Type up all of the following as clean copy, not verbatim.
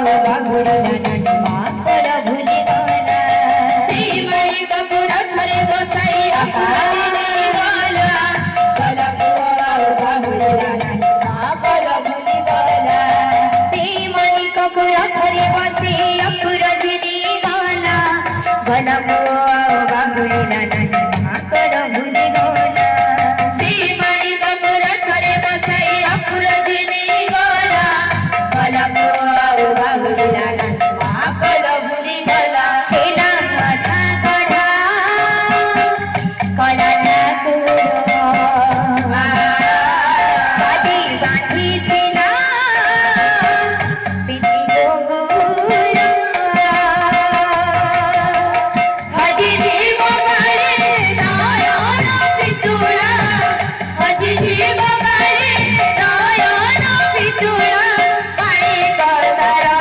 बागुडीला माकड भुली गला श्रीमणी कपूर खरे बसाई अकाजीने वाला बागुडीला माकड भुली गला श्रीमणी कपूर खरे बसे अकुरजिनी वाला बागुडीला माकड भुली गला श्रीमणी कपूर खरे बसाई अकुरजिनी वाला बागुडीला माकड भुली गला केला कथा कढा कडाचा आधी गाठी तिला पिती गोगुळ हजी जीव बाळे नयन पितुळा हजी जीव बाळे नयन पितुळा पाणी करतारा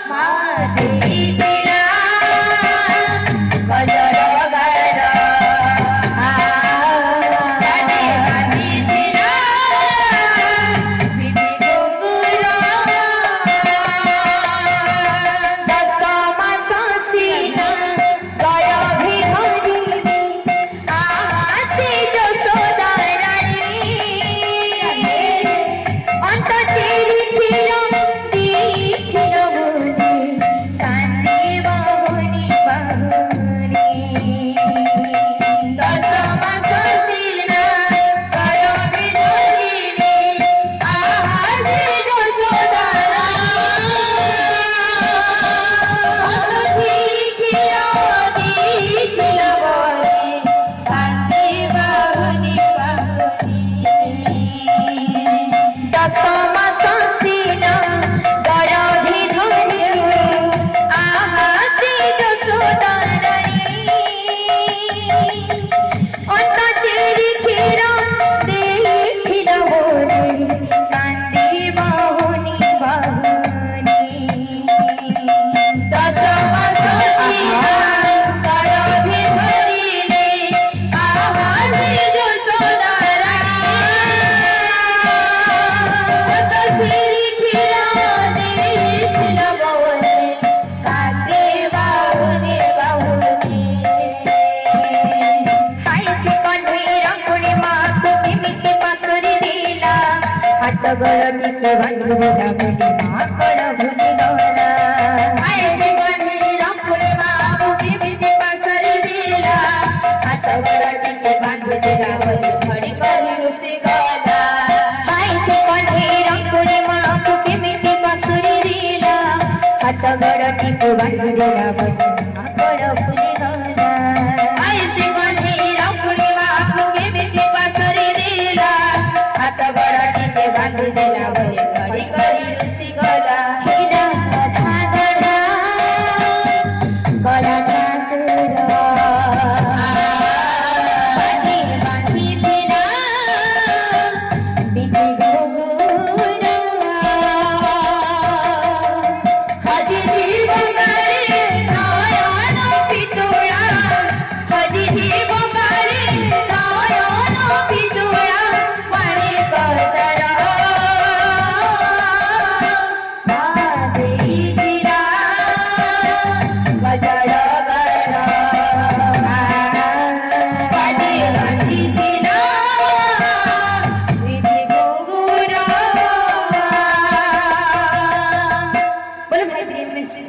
मादेवी तिला कजर गायला गाठी गाठी तिला पिती गोगुळ दशमासीना गया भिखारी आसे जसोदा राणी अंत चेरी फिरम दीखिल मुझे कांदी बाहुनी बाहुनी दशमासीना गया भिखारी आसे जसोदा दशमासीना गया भिखारी आसे जसोदा अंत चेरी फिरम दीखिल मुझे कांदी बाहुनी बाहुनी दशमासीना गया भिखारी आसे जसोदा पैसे कंढीरा कुणी मागू किमिती पासरी दिला हात गळती के भांडूला मुली माकड भुली गला ऐसे बंधीरा पुणे बाबू की भीती पसरी दिला हात वरती के बांधले रावली खडी करी उसी गला पैसे कंढीरा कुणी मागू किमिती पासरी दिला हात गळती के भांडूला मुली